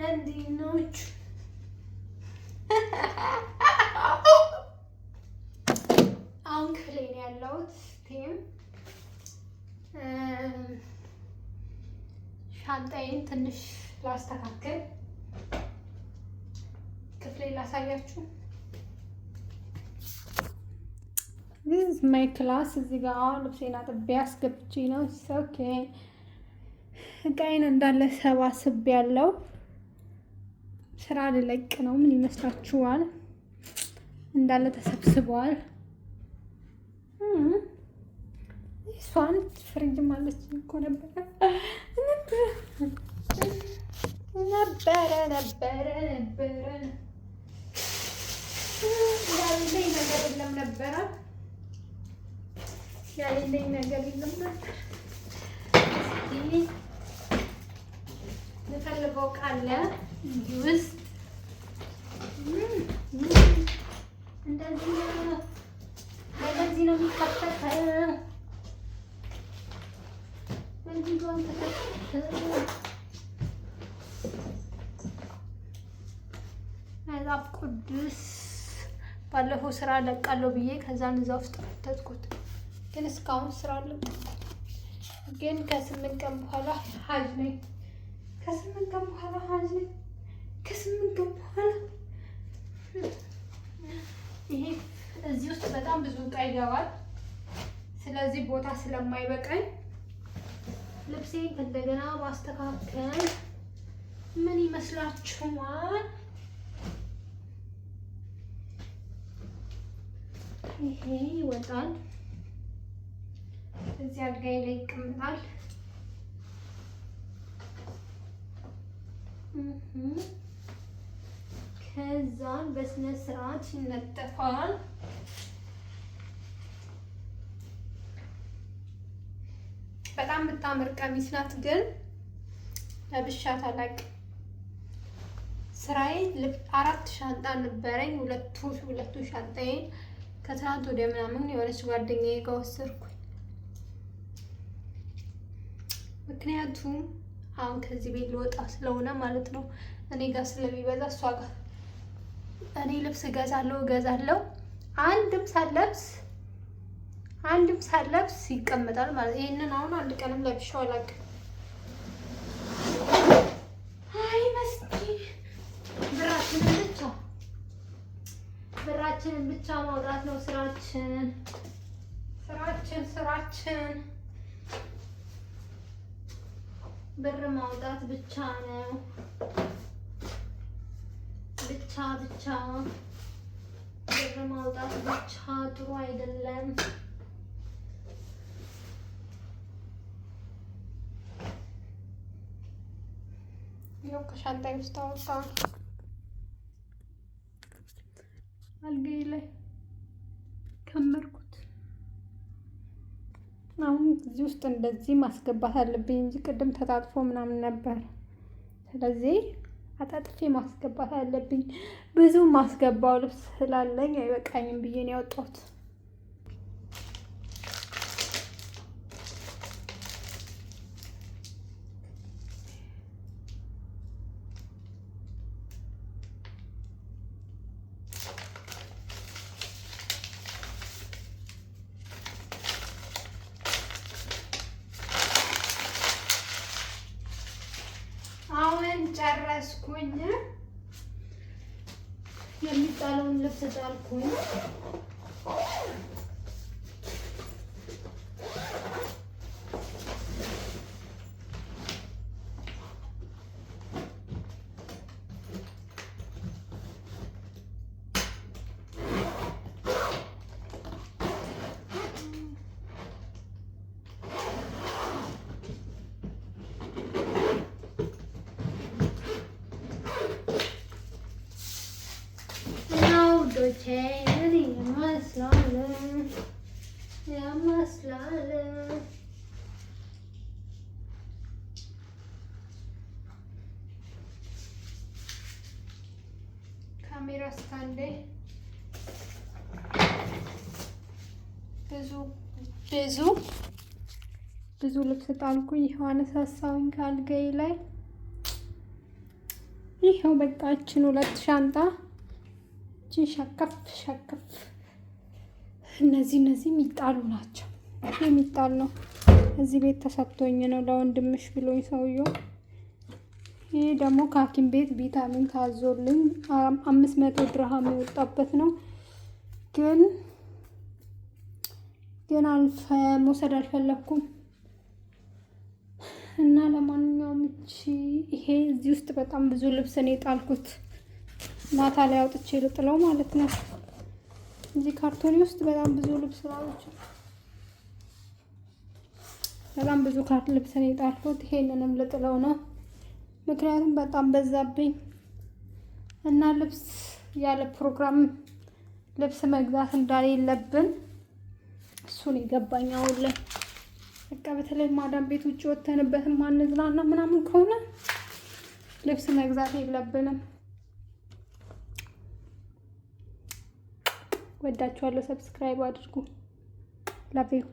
እንዲኖች አሁን ክፍሌ ነው ያለሁት። ቲም ሻንጣዬን ትንሽ ላስተካክል፣ ክፍሌ ላሳያችሁ። ዚስ ማይ ክላስ። እዚህ ጋር ልብሴን አጥቤ አስገብቼ ነው። ኦኬ እቃዬን እንዳለ ሰባስቤ ያለው ስራ ልለቅ ነው። ምን ይመስላችኋል? እንዳለ ተሰብስበዋል። እሷን ፍሪጅ ማለት እኮ ነበረ ያለኝ ነገር የለም ነበረ ያለኝ ነገር የለም ነበር። የምፈልገው ቃለ እዚህ ውስጥ እንደዚህ ነው የሚከፈተው። እንደዚህ ነው የሚከፈተው። መጽሐፍ ቅዱስ ባለፈው ስራ ለቃለሁ ብዬ ከዛን እዛ ውስጥ ከተትኩት፣ ግን እስካሁን ስራ አልለቀኩም። ግን ከ8 ቀን በኋላ ሀጅ ነኝ። ከ8 ቀን በኋላ ሀጅ ነኝ። ከ8 ቀን በኋላ ይሄ እዚህ ውስጥ በጣም ብዙ እቃ ይገባል። ስለዚህ ቦታ ስለማይበቃኝ ልብሴን እንደገና ማስተካከል ምን ይመስላችኋል? ይሄ ይወጣል፣ እዚህ አልጋዬ ላይ ይቀመጣል። ከዛን በስነ ስርዓት ይነጠፋል። በጣም የምታምር ቀሚስ ናት፣ ግን ለብሻት አላውቅም። ስራዬ 4 ሻንጣ ነበረኝ። ሁለቱ ሻንጣዬን ከትናንት ወዲያ ምናምን የሆነች ጓደኛዬ ጋር ወሰድኩኝ። ምክንያቱም አሁን ከዚህ ቤት ልወጣ ስለሆነ ማለት ነው። እኔ ጋር ስለሚበዛ እሷ ጋር እኔ ልብስ እገዛለሁ። አንድም ሳለብስ ይቀመጣል ማለት። ይሄንን አሁን አንድ ቀንም ለብሼው አላውቅም። አይ መስኪ ብራችንን ብቻ ማውጣት ነው ስራችን። ብር ማውጣት ብቻ ነው። ብቻ ብር ማውጣት ብቻ ጥሩ አይደለም። ይኸው ከሻንጣዬ ውስጥ አወጣሁ። አልጋዬ ላይ ከመርኩት። አሁን እዚህ ውስጥ እንደዚህ ማስገባት አለብኝ እንጂ ቅድም ተጣጥፎ ምናምን ነበር። ስለዚህ አጣጥፌ ማስገባት አለብኝ። ብዙ ማስገባው ልብስ ስላለኝ አይበቃኝም ብዬ ነው ያወጣሁት። ጨረስኩኝ። የሚጣለውን ልብስ ጣልኩኝ። ምን ይመስላል? ካሜራ ስታንዴ ብዙ ብዙ ልብስ ጣልኩኝ። ይኸው አነሳሳውኝ ከአልጋዬ ላይ። ይኸው በቃችን 2 ሻንጣ እቺ ሸከፍ ሸከፍ። እነዚህ የሚጣሉ ናቸው። ይሄ የሚጣል ነው። እዚህ ቤት ተሰጥቶኝ ነው ለወንድምሽ ብሎኝ ሰውየው። ይሄ ደግሞ ከሐኪም ቤት ቪታሚን ታዞልኝ 500 ድርሃም የወጣበት ነው። ግን መውሰድ አልፈለኩም እና ለማንኛውም ይሄ እዚህ ውስጥ በጣም ብዙ ልብስ ነው የጣልኩት። ማታ ላይ አውጥቼ ልጥለው ማለት ነው። እዚህ ካርቶኒ ውስጥ በጣም ብዙ ልብስ አለች። በጣም ብዙ ልብስ ነው የጣልኩት። ይሄንንም ልጥለው ነው ምክንያቱም በጣም በዛብኝ እና ልብስ ያለ ፕሮግራም ልብስ መግዛት እንደሌለብን እሱን የገባኝ አሁን ላይ። በቃ በተለይ ማዳም ቤት ውጭ ወተንበትም ማንዝናና ምናምን ከሆነ ልብስ መግዛት የለብንም። ወዳችኋለሁ። ሰብስክራይብ አድርጉ። ላቭ ዩ